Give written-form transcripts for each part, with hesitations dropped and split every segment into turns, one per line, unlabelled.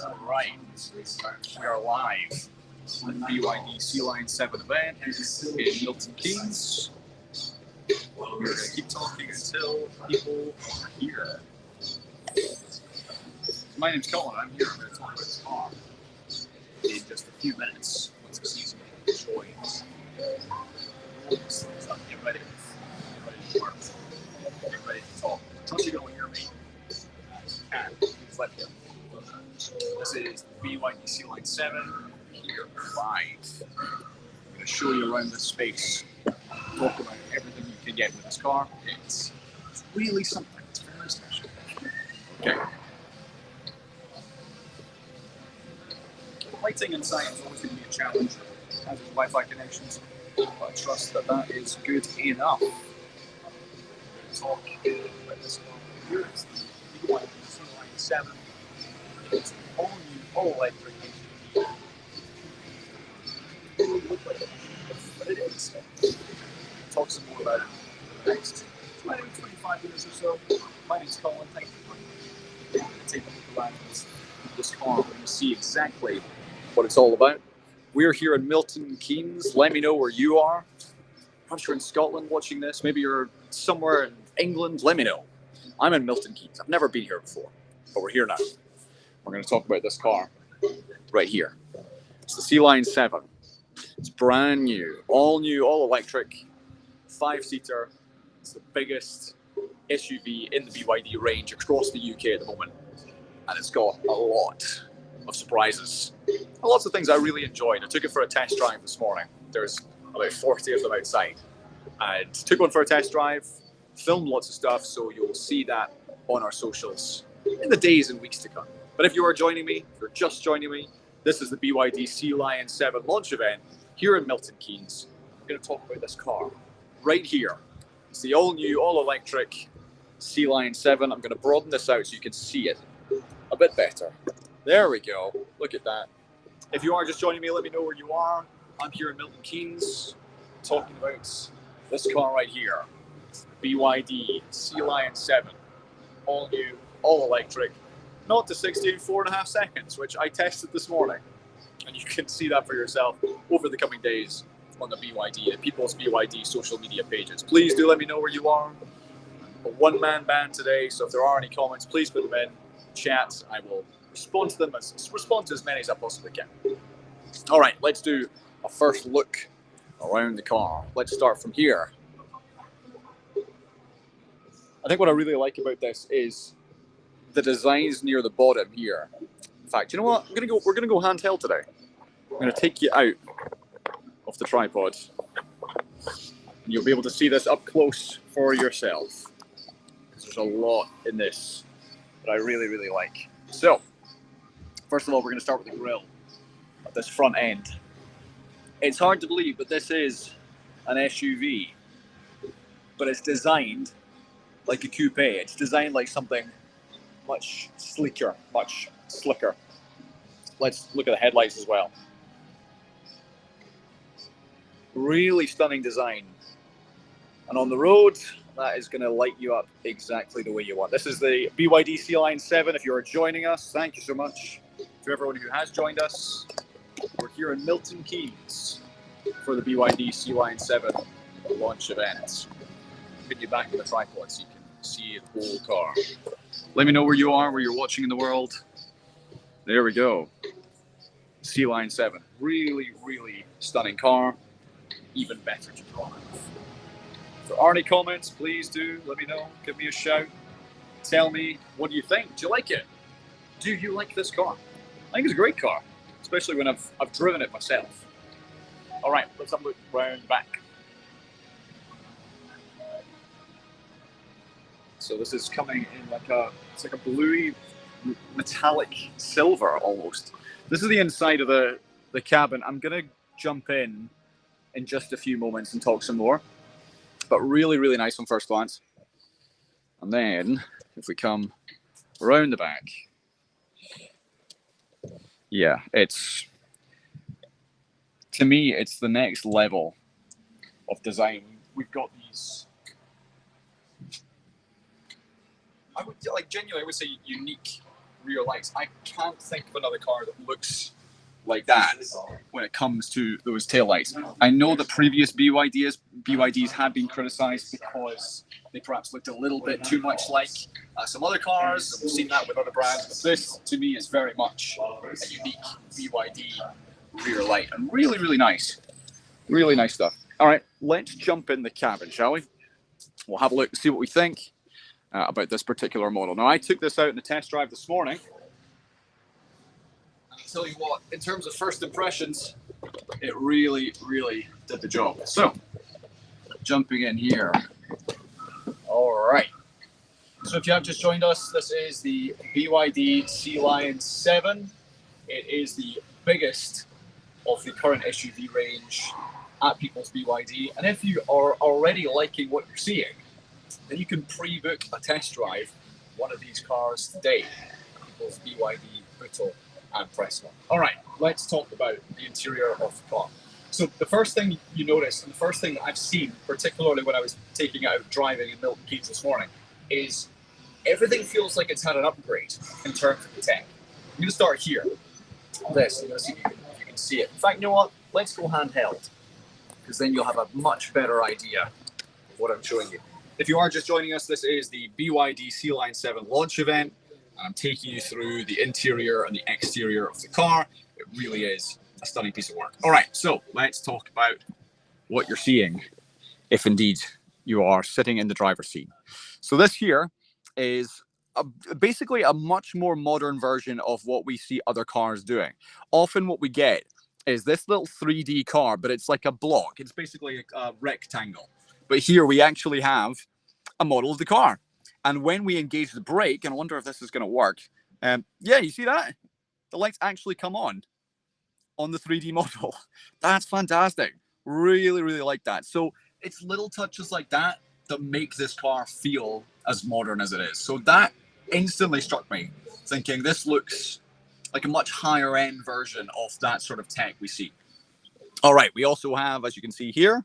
Alright, we are live at the BYD SEALION 7 event in Milton Keynes. We're going to keep talking until people are here. My name's Colin, I'm here. I'm going to talk about this car in just a few minutes once the season joins. Get ready. Get ready to work. Get ready to talk. Trust you don't hear me. And let go. This is the BYD SEALION 7 here live. I'm going to show you around this space, talk about everything you can get with this car. It's really something. It's very special. Okay. Lighting inside is always going to be a challenge, as is Wi-Fi connections, but I trust that that is good enough. Talk about this car here. It's the BYD SEALION 7. It's all new, all electric. It doesn't look like it, but it is. We'll talk some more about it in the next 20, 25 minutes or so. My name's Colin. Thank you for going to take a look around this car. We're going to see exactly what it's all about. We're here in Milton Keynes. Let me know where you are. Perhaps you're in Scotland watching this. Maybe you're somewhere in England. Let me know. I'm in Milton Keynes. I've never been here before, but we're here now. We're going to talk about this car right here. It's the SEALION 7. It's brand new, all electric, 5-seater. It's the biggest SUV in the BYD range across the UK at the moment. And it's got a lot of surprises. Lots of things I really enjoyed. I took it for a test drive this morning. There's about 40 of them outside. And took one for a test drive, filmed lots of stuff, so you'll see that on our socials in the days and weeks to come. But if you are joining me, if you're just joining me, this is the BYD SEALION 7 launch event here in Milton Keynes. I'm going to talk about this car right here. It's the all-new, all-electric SEALION 7. I'm going to broaden this out so you can see it a bit better. There we go. Look at that. If you are just joining me, let me know where you are. I'm here in Milton Keynes talking about this car right here. BYD SEALION 7. All-new, all-electric. 0 to 60 in 4.5 seconds, which I tested this morning. And you can see that for yourself over the coming days on the BYD and People's BYD social media pages. Please do let me know where you are. I'm a one-man band today, so if there are any comments, please put them in chat. I will respond to as many as I possibly can. All right, let's do a first look around the car. Let's start from here. I think what I really like about this is the designs near the bottom here. In fact, you know what? We're gonna go handheld today. I'm gonna take you out of the tripod. And you'll be able to see this up close for yourself. There's a lot in this that I really, really like. So, first of all, we're gonna start with the grille at this front end. It's hard to believe, but this is an SUV, but it's designed like a coupe. It's designed like something much sleeker, much slicker. Let's look at the headlights as well. Really stunning design. And on the road, that is going to light you up exactly the way you want. This is the BYD SEALION 7. If you're joining us, thank you so much. To everyone who has joined us, we're here in Milton Keynes for the BYD SEALION 7 launch event. Put you back in the tripod so you can see the whole car. Let me know where you are, where you're watching in the world. There we go. SEALION 7. Really, really stunning car. Even better to drive. If there are any comments, please do let me know. Give me a shout. Tell me, what do you think? Do you like it? Do you like this car? I think it's a great car, especially when I've driven it myself. All right, let's have a look round the back. So this is coming in it's like a bluey metallic silver almost. This is the inside of the cabin. I'm gonna jump in just a few moments and talk some more, but really, really nice on first glance. And then if we come around the back, yeah, to me, it's the next level of design. We've got these I would like genuinely, I would say unique rear lights. I can't think of another car that looks like that when it comes to those taillights. I know the previous BYDs had been criticized because they perhaps looked a little bit too much like some other cars. We've seen that with other brands, but this to me is very much a unique BYD rear light, and really, really nice. Really nice stuff. All right, let's jump in the cabin, shall we? We'll have a look and see what we think about this particular model. Now, I took this out in a test drive this morning. I'll tell you what, in terms of first impressions, it really, really did the job. So, jumping in here. All right. So if you have just joined us, this is the BYD SEALION 7. It is the biggest of the current SUV range at People's BYD. And if you are already liking what you're seeing, then you can pre-book a test drive one of these cars today. People's BYD, Bootle and Prescot. All right, let's talk about the interior of the car. So the first thing you notice, and the first thing that I've seen, particularly when I was taking it out driving in Milton Keynes this morning, is everything feels like it's had an upgrade in terms of the tech. I'm going to start here. This, I'm going to see if you can see it. In fact, you know what? Let's go handheld, because then you'll have a much better idea of what I'm showing you. If you are just joining us, this is the BYD SEALION 7 launch event, and I'm taking you through the interior and the exterior of the car. It really is a stunning piece of work. All right, so let's talk about what you're seeing, if indeed you are sitting in the driver's seat. So this here is basically a much more modern version of what we see other cars doing. Often what we get is this little 3D car, but it's like a block. It's basically a rectangle. But here we actually have a model of the car. And when we engage the brake, and I wonder if this is going to work. Yeah, you see that? The lights actually come on the 3D model. That's fantastic. Really, really like that. So it's little touches like that that make this car feel as modern as it is. So that instantly struck me, thinking this looks like a much higher end version of that sort of tech we see. All right, we also have, as you can see here,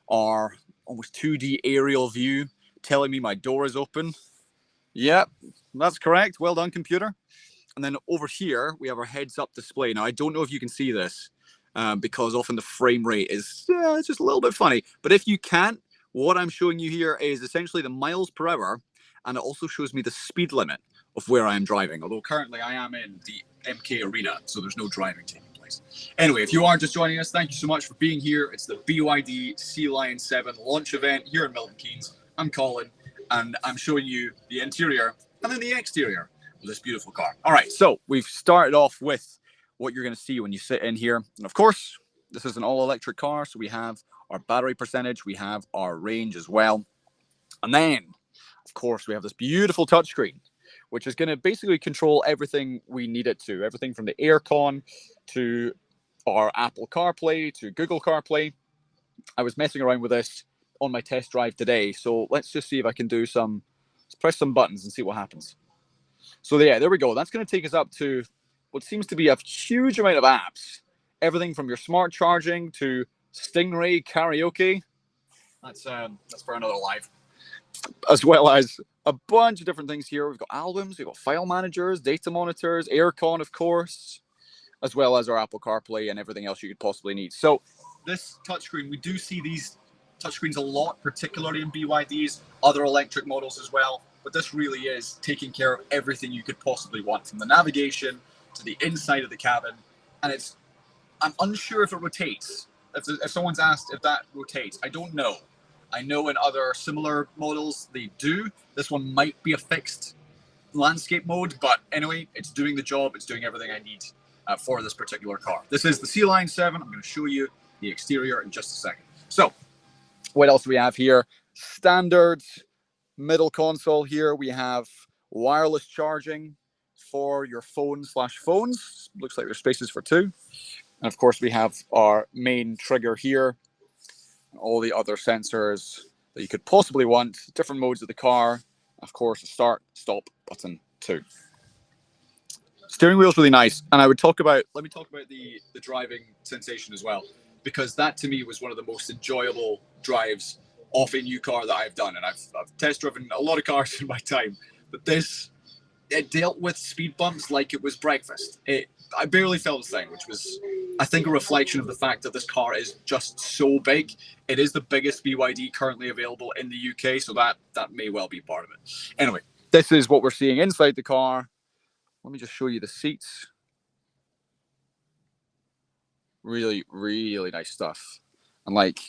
our almost 2D aerial view telling me my door is open. Yep, that's correct. Well done, computer. And then over here, we have our heads-up display. Now, I don't know if you can see this because often the frame rate is just a little bit funny. But if you can't, what I'm showing you here is essentially the miles per hour, and it also shows me the speed limit of where I am driving. Although currently I am in the MK Arena, so there's no driving taking place. Anyway, if you are just joining us, thank you so much for being here. It's the BYD SEALION 7 launch event here in Milton Keynes. I'm Colin, and I'm showing you the interior and then the exterior of this beautiful car. All right, so we've started off with what you're going to see when you sit in here. And of course, this is an all-electric car, so we have our battery percentage, we have our range as well. And then, of course, we have this beautiful touchscreen, which is going to basically control everything we need it to. Everything from the aircon to our Apple CarPlay to Google CarPlay. I was messing around with this on my test drive today, so let's just see if I can do let's press some buttons and see what happens. So yeah, there we go. That's going to take us up to what seems to be a huge amount of apps. Everything from your smart charging to Stingray karaoke. That's for another live. As well as a bunch of different things here. We've got albums, we've got file managers, data monitors, aircon, of course, as well as our Apple CarPlay and everything else you could possibly need. So this touchscreen, we do see these touchscreens a lot, particularly in BYDs, other electric models as well. But this really is taking care of everything you could possibly want, from the navigation to the inside of the cabin. And I'm unsure if it rotates. If someone's asked if that rotates, I don't know. I know in other similar models they do. This one might be a fixed landscape mode, but anyway, it's doing the job. It's doing everything I need for this particular car. This is the SEALION 7. I'm going to show you the exterior in just a second. So what else do we have here? Standard middle console here. We have wireless charging for your phone/phones. Looks like there's spaces for two. And of course, we have our main trigger here. And all the other sensors that you could possibly want. Different modes of the car. Of course, a start, stop button too. Steering wheel is really nice. And let me talk about the driving sensation as well, because that to me was one of the most enjoyable drives off a new car that I've done. And I've test driven a lot of cars in my time, But this, it dealt with speed bumps like it was breakfast. I barely felt a thing, which was, I think, a reflection of the fact that this car is just so big. It is the biggest BYD currently available in the UK, so that may well be part of it. Anyway, this is what we're seeing inside the car. Let me just show you the seats. Really, really nice stuff. And like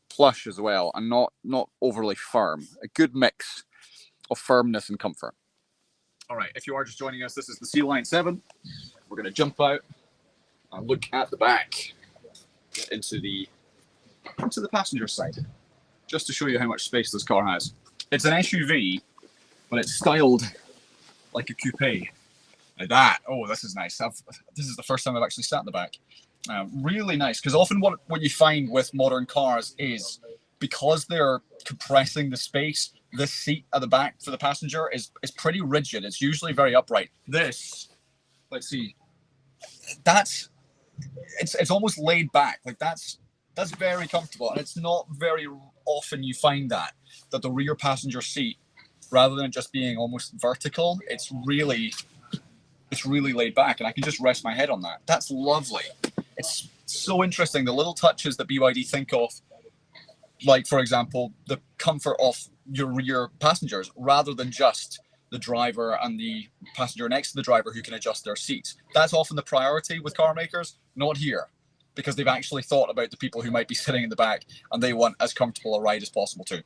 plush as well, and not overly firm. A good mix of firmness and comfort. All right, if you are just joining us, this is the SEALION 7. We're going to jump out and look at the back, get into the passenger side, just to show you how much space this car has. It's an SUV, but it's styled like a coupe. Like that. Oh, this is nice. This is the first time I've actually sat in the back. Really nice, because often what you find with modern cars is, because they're compressing the space, this seat at the back for the passenger is pretty rigid. It's usually very upright. This, let's see, it's almost laid back. Like that's very comfortable, and it's not very often you find that the rear passenger seat, rather than just being almost vertical, it's really laid back, and I can just rest my head on that. That's lovely. It's so interesting, the little touches that BYD think of, like, for example, the comfort of your rear passengers, rather than just the driver and the passenger next to the driver who can adjust their seats. That's often the priority with car makers, not here, because they've actually thought about the people who might be sitting in the back, and they want as comfortable a ride as possible too.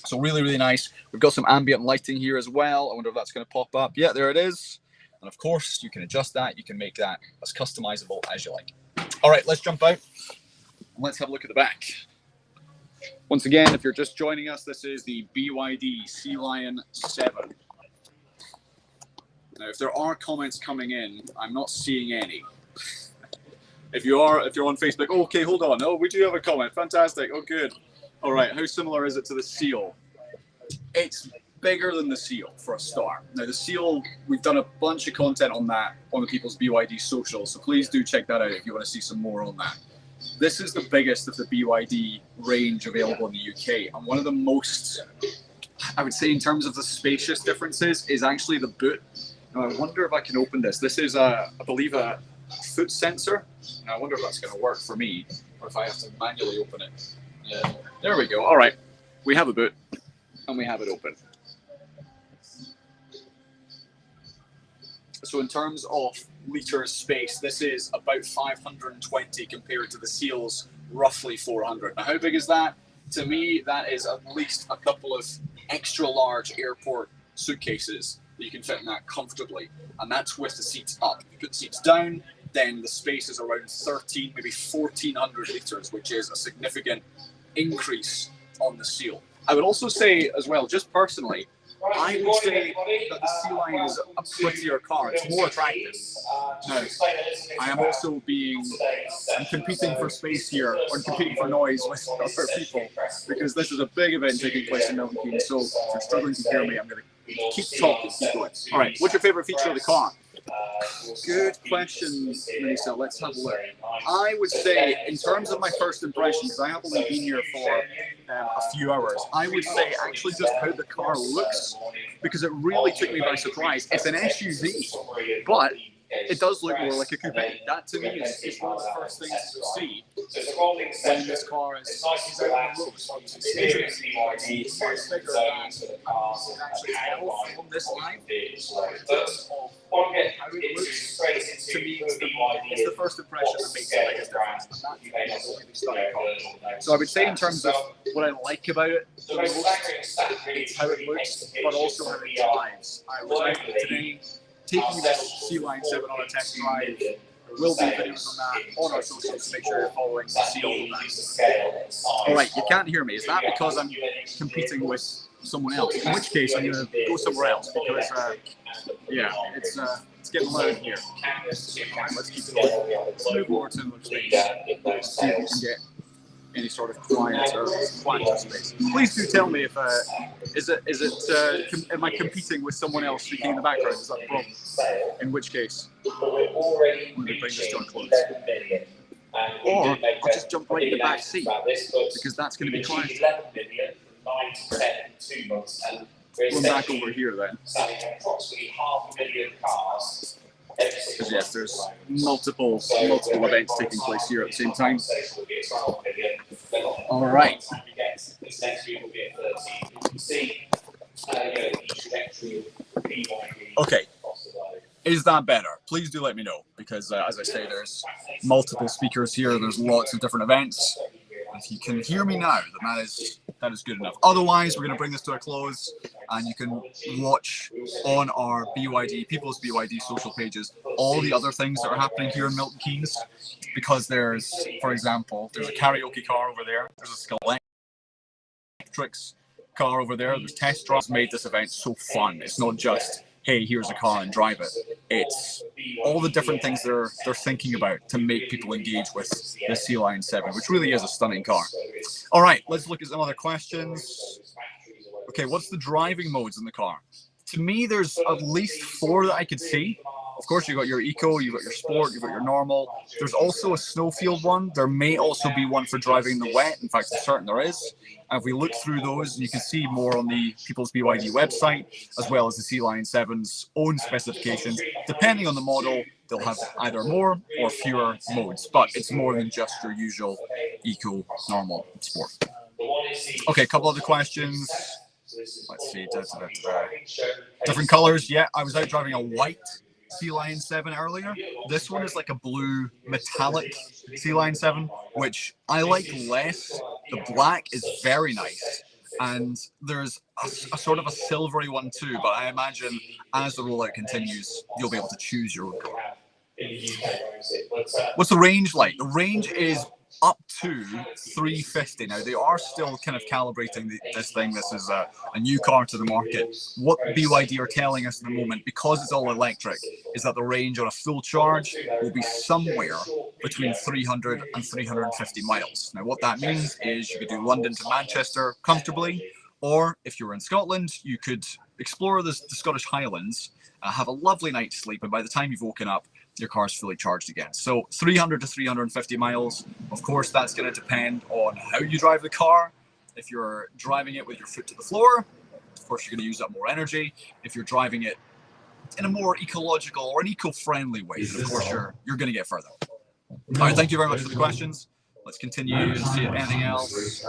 So really, really nice. We've got some ambient lighting here as well. I wonder if that's going to pop up. Yeah, there it is. And of course, you can adjust that. You can make that as customizable as you like. All right, let's jump out and let's have a look at the back. Once again, if you're just joining us, this is the BYD SEALION 7. Now, if there are comments coming in, I'm not seeing any. If you're on Facebook, okay, hold on. Oh, we do have a comment. Fantastic. Oh, good. All right, how similar is it to the Seal? It's bigger than the Seal for a start. Now, the Seal, we've done a bunch of content on that on the People's BYD socials, so please do check that out if you want to see some more on that. This is the biggest of the BYD range available in the UK, and one of the most, I would say, in terms of the spacious differences, is actually the boot. Now, I wonder if I can open this. This is, I believe, a foot sensor. Now, I wonder if that's going to work for me, or if I have to manually open it. Yeah. There we go. All right, we have a boot, and we have it open. So in terms of litres space, this is about 520 compared to the Seal's roughly 400. Now, how big is that? To me, that is at least a couple of extra large airport suitcases that you can fit in that comfortably. And that's with the seats up. If you put the seats down, then the space is around 13, maybe 1,400 litres, which is a significant increase on the Seal. I would also say as well, just personally, I would say that the SEALION is a prettier car. It's more attractive. Now, I am also I'm competing for space here, or competing for noise with other people, because this is a big event taking place in Milton Keynes. So if you're struggling to hear me, I'm going to keep talking, keep going. All right, what's your favourite feature of the car? Good question, Melissa. Let's have a look. I would say, in terms of my first impression, because I have only been here for a few hours, I would say actually just how the car looks, because it really took me by surprise. It's an SUV, but it does look more like a coupe. That to me is one of the first things you'll see when this car is out on the road. It's much bigger than actually on this line. How it looks, to me, it's the first impression that makes the biggest difference. And that's a really stunning car. So I would say, in terms of what I like about it the most, it's how it looks, but also how it drives. I was today taking this SEALION 7 on a test drive. There will be videos on that on our socials, so make sure you're following the SEAL. Alright, you can't hear me. Is that because I'm competing with someone else? In which case, I'm going to go somewhere else, because, yeah, it's getting loud here. Alright, let's keep going. Let's move over to another space. Let's see if we can get any sort of quieter space. Please do tell me if am I competing with someone else speaking in the background? Is that the problem? In which case, I'm going to bring this to a close. Or I'll just jump right in the back seat, because that's going to be quieter. Going back over here then. Because yes, there's multiple events taking place here at the same time. All right. Okay. Is that better? Please do let me know, because as I say, there's multiple speakers here. There's lots of different events. If you can hear me now, then that is good enough. Otherwise, we're going to bring this to a close, and you can watch on our People's BYD social pages all the other things that are happening here in Milton Keynes, because there's, for example, there's a karaoke car over there. There's a Electrics car over there. There's test drives. Made this event so fun. It's not just, hey, here's a car and drive it. It's all the different things they're thinking about to make people engage with the SEALION 7, which really is a stunning car. All right, let's look at some other questions. Okay, what's the driving modes in the car? To me, there's at least 4 that I could see. Of course, you've got your eco, you've got your sport, you've got your normal. There's also a snowfield one. There may also be one for driving in the wet. In fact, I'm certain there is. And if we look through those, you can see more on the People's BYD website, as well as the SEALION 7's own specifications. Depending on the model, they'll have either more or fewer modes, but it's more than just your usual eco, normal, sport. Okay, a couple other questions. Let's see. Different colors. Yeah, I was out driving a white SEALION 7 earlier. This one is like a blue metallic SEALION 7, which I like less. The black is very nice, and there's a sort of a silvery one too, but I imagine as the rollout continues, you'll be able to choose your own color. What's the range like? The range is up to 350. Now, they are still kind of calibrating this thing. This is a new car to the market. What BYD are telling us at the moment, because it's all electric, is that the range on a full charge will be somewhere between 300 and 350 miles. Now, what that means is you could do London to Manchester comfortably, or if you're in Scotland, you could explore the Scottish Highlands, have a lovely night's sleep, and by the time you've woken up, your car's fully charged again. So 300 to 350 miles. Of course, that's going to depend on how you drive the car. If you're driving it with your foot to the floor, of course, you're going to use up more energy. If you're driving it in a more ecological or an eco-friendly way, then of course, you're going to get further. All right, thank you very much for the questions. Let's continue and see if anything else.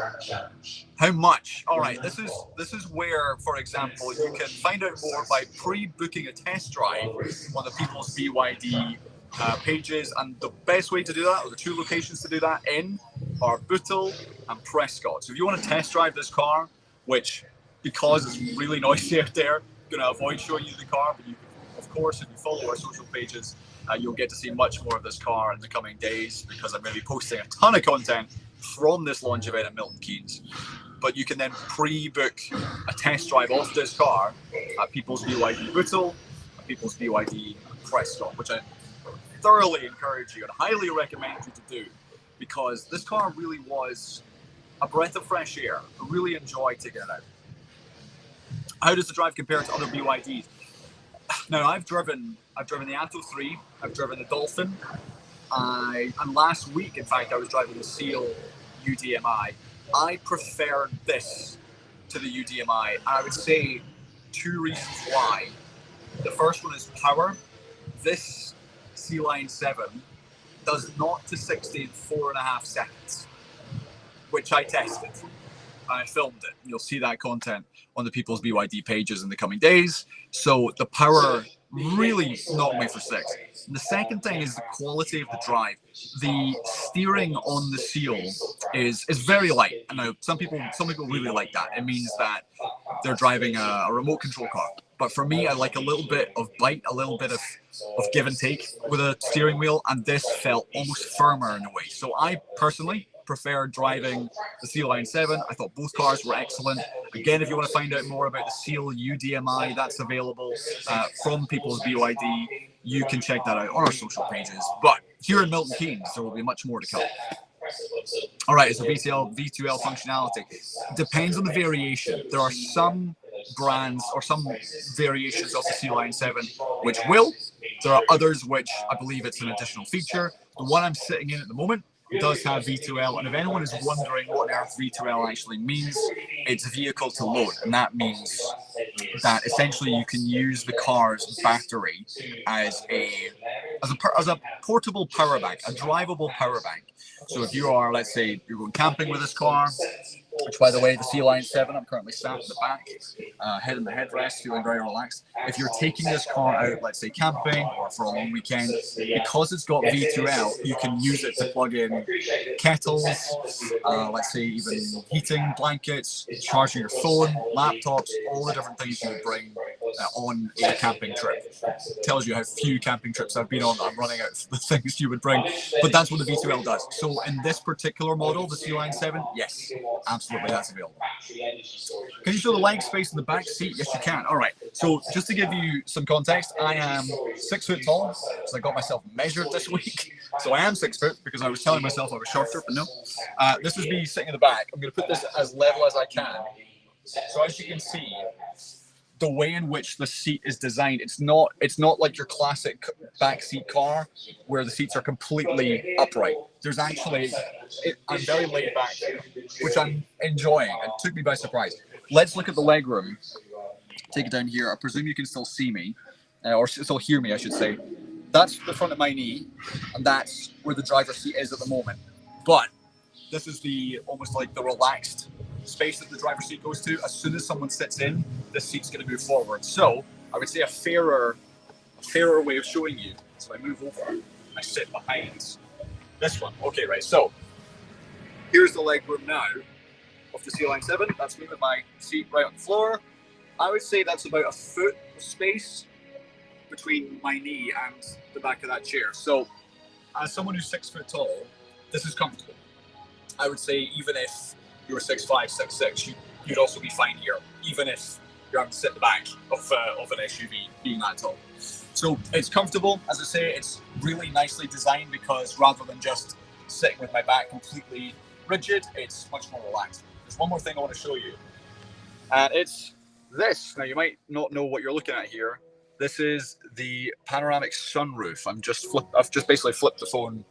How much? All right, this is where, for example, you can find out more by pre-booking a test drive on the People's BYD pages. And the best way to do that, or the 2 locations to do that in, are Bootle and Prescot. So if you want to test drive this car, which, because it's really noisy out there, I'm going to avoid showing you the car, but you, of course, if you follow our social pages, you'll get to see much more of this car in the coming days, because I'm going to be posting a ton of content from this launch event at Milton Keynes. But you can then pre-book a test drive of this car at People's BYD Bootle, at People's BYD Prescot, which I thoroughly encourage you and highly recommend you to do, because this car really was a breath of fresh air. I really enjoyed taking it out. How does the drive compare to other BYDs? Now, I've driven the Atto 3, I've driven the Dolphin, and last week, in fact, I was driving the Seal UDMI. I preferred this to the UDMI, and I would say 2 reasons why. The first one is power. This SEALION 7 does 0 to 60 in 4.5 seconds, which I tested. I filmed it. You'll see that content on the People's BYD pages in the coming days. So the power really knocked me for 6. And the second thing is the quality of the drive. The steering on the Seal is very light. I know some people really like that. It means that they're driving a remote control car. But for me, I like a little bit of bite, a little bit of give and take with a steering wheel, and this felt almost firmer in a way. So I personally prefer driving the SEALION 7. I thought both cars were excellent. Again, if you want to find out more about the Seal UDMI, that's available from People's BYD. You can check that out on our social pages. But here in Milton Keynes, there will be much more to come. All right, it's a V2L functionality. Depends on the variation. There are some brands or some variations of the SEALION 7 which will. There are others which I believe it's an additional feature. The one I'm sitting in at the moment does have V2L, and if anyone is wondering what on earth V2L actually means, it's vehicle to load, and that means that essentially you can use the car's battery as a portable power bank, a drivable power bank. So if you are, let's say, you're going camping with this car, which, by the way, the SEALION 7, I'm currently sat in the back, head in the headrest, feeling very relaxed. If you're taking this car out, let's say, camping or for a long weekend, because it's got V2L, you can use it to plug in kettles, let's say even heating, blankets, charging your phone, laptops, all the different things you would bring on a camping trip. It tells you how few camping trips I've been on. I'm running out of the things you would bring, but that's what the V2L does. So in this particular model, the SEALION 7, yes, absolutely that's available. Can you show the leg space in the back seat? Yes, you can. All right. So just to give you some context, I am 6 foot tall, so I got myself measured this week. So I am 6 foot because I was telling myself I was shorter, but no. This is me sitting in the back. I'm going to put this as level as I can. So as you can see, the way in which the seat is designed, it's not like your classic backseat car where the seats are completely upright. There's actually, I'm very laid back here, which I'm enjoying. It took me by surprise. Let's look at the legroom. Take it down here. I presume you can still see me, or still hear me, I should say. That's the front of my knee, and that's where the driver's seat is at the moment. But this is the almost like the relaxed space that the driver's seat goes to. As soon as someone sits in, this seat's going to move forward. So I would say a fairer way of showing you. So I move over, I sit behind this one. Okay, right. So here's the leg room now of the SEALION 7. That's me with my seat right on the floor. I would say that's about a foot of space between my knee and the back of that chair. So as someone who's 6 foot tall, this is comfortable. I would say even if you were 6'5", 6'6", you'd also be fine here, even if you're having to sit in the back of an SUV being that tall. So it's comfortable. As I say, it's really nicely designed because rather than just sitting with my back completely rigid, it's much more relaxed. There's one more thing I want to show you, and it's this. Now, you might not know what you're looking at here. This is the panoramic sunroof. I've just basically flipped the phone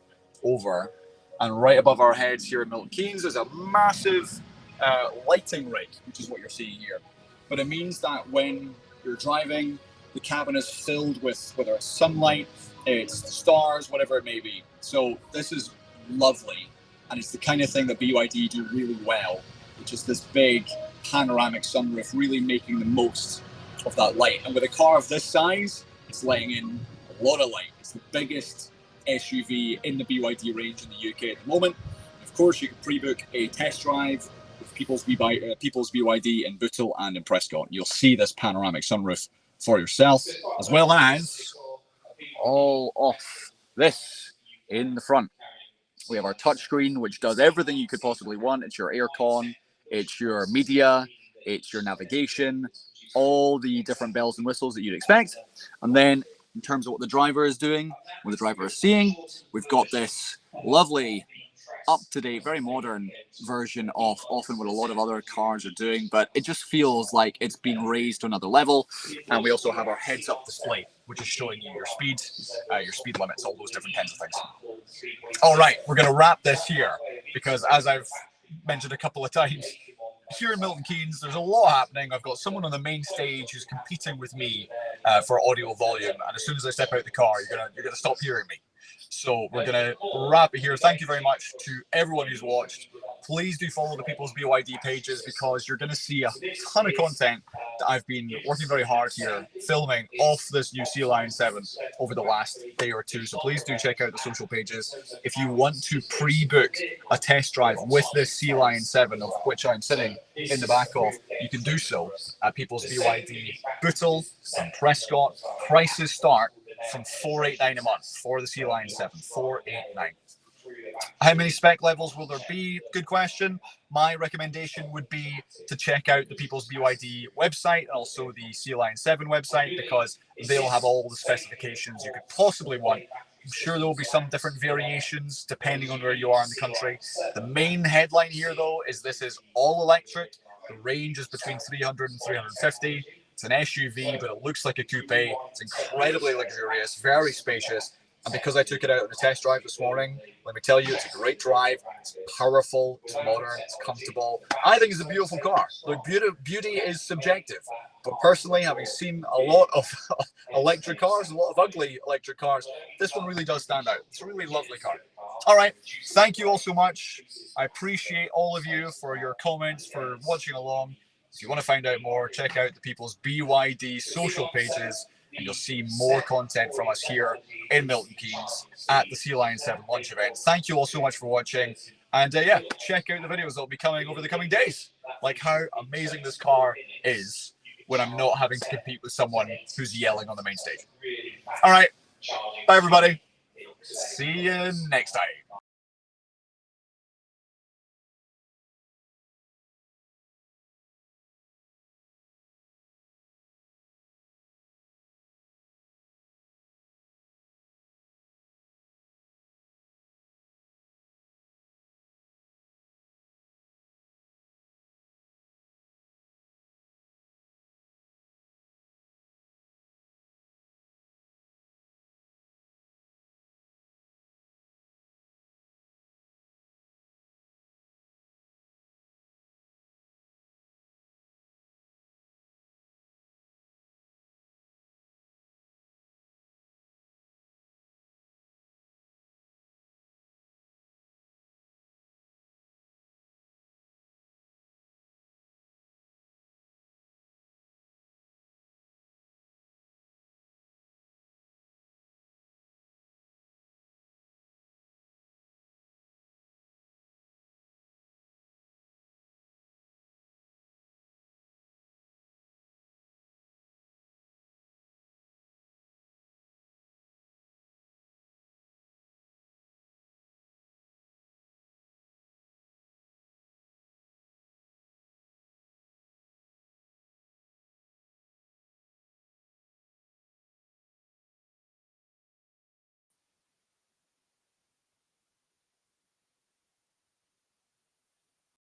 over, and right above our heads here in Milton Keynes is a massive lighting rig, which is what you're seeing here. But it means that when you're driving, the cabin is filled with whether it's sunlight, it's the stars, whatever it may be. So this is lovely, and it's the kind of thing that BYD do really well, which is this big panoramic sunroof, really making the most of that light. And with a car of this size, it's letting in a lot of light. It's the biggest SUV in the BYD range in the UK at the moment. Of course, you can pre-book a test drive with People's BYD in Bootle and in Prescot. You'll see this panoramic sunroof for yourself, as well as all of this in the front. We have our touchscreen, which does everything you could possibly want. It's your aircon, it's your media, it's your navigation, all the different bells and whistles that you'd expect. And then in terms of what the driver is doing, what the driver is seeing, we've got this lovely, up-to-date, very modern version of often what a lot of other cars are doing, but it just feels like it's been raised to another level. And we also have our heads-up display, which is showing you your speed limits, all those different kinds of things. All right, we're going to wrap this here because, as I've mentioned a couple of times, here in Milton Keynes, there's a lot happening. I've got someone on the main stage who's competing with me for audio volume, and as soon as I step out the car, you're gonna stop hearing me. So we're gonna wrap it here. Thank you very much to everyone who's watched. Please do follow the People's BYD pages because you're gonna see a ton of content that I've been working very hard here filming off this new SEALION 7 over the last day or two. So please do check out the social pages. If you want to pre-book a test drive with this SEALION 7, of which I'm sitting in the back of, you can do so at People's BYD Bootle and Prescot. Prices start from $489 a month for the SEALION 7, $489. How many spec levels will there be? Good question. My recommendation would be to check out the People's BYD website and also the SEALION 7 website because they'll have all the specifications you could possibly want. I'm sure there will be some different variations depending on where you are in the country. The main headline here, though, is this is all electric. The range is between 300 and 350. It's an SUV, but it looks like a coupe. It's incredibly luxurious, very spacious. And because I took it out on a test drive this morning, let me tell you, it's a great drive. It's powerful, it's modern, it's comfortable. I think it's a beautiful car. Look, beauty is subjective. But personally, having seen a lot of electric cars, a lot of ugly electric cars, this one really does stand out. It's a really lovely car. All right. Thank you all so much. I appreciate all of you for your comments, for watching along. If you want to find out more, check out the people's BYD social pages, and you'll see more content from us here in Milton Keynes at the SEALION 7 launch event. Thank you all so much for watching. And yeah, check out the videos that will be coming over the coming days. Like how amazing this car is when I'm not having to compete with someone who's yelling on the main stage. All right. Bye, everybody. See you next time.